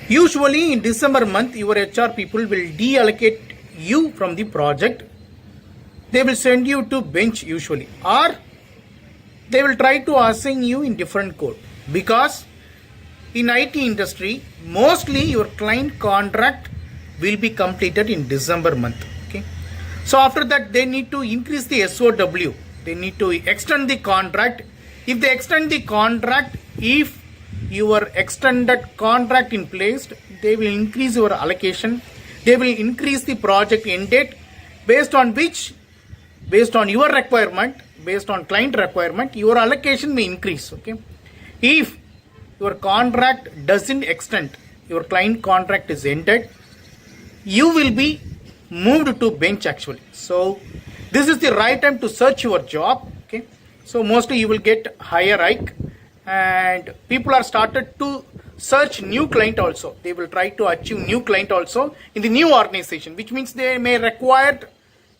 Usually in December month, your HR people will deallocate you from the project. They will send you to bench usually, or they will try to assign you in different code, because in IT industry mostly your client contract will be completed in December month. Okay, so after that they need to increase the SOW, they need to extend the contract. If they extend the contract, if your extended contract in place, they will increase your allocation, they will increase the project end date, based on which, based on your requirement, based on client requirement, your allocation may increase. Okay, if your contract doesn't extend, your client contract is ended, you will be moved to bench actually. So this is the right time to search your job. Okay, so mostly you will get higher hike, and people are started to search new client also. They will try to achieve new client also in the new organization, which means they may require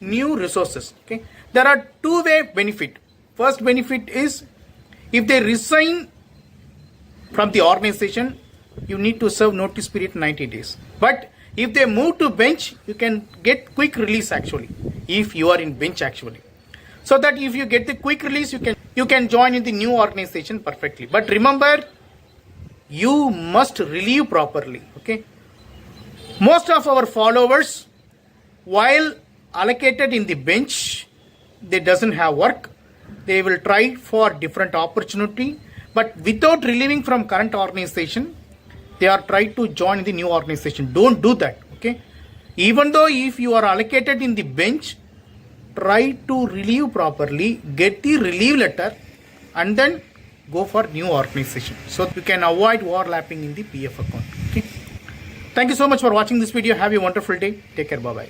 new resources. Okay, there are two-way benefit. First benefit is, if they resign from the organization, you need to serve notice period 90 days. But if they move to bench, you can get quick release actually, if you are in bench actually. So that if you get the quick release, you can join in the new organization perfectly. But remember, you must relieve properly. Okay, most of our followers, while allocated in the bench, they doesn't have work, they will try for different opportunity, but without relieving from current organization, they are trying to join the new organization. Don't do that. Okay, even though if you are allocated in the bench, try to relieve properly, get the relief letter, and then go for new organization, so you can avoid overlapping in the PF account. Okay, thank you so much for watching this video. Have a wonderful day. Take care. Bye bye.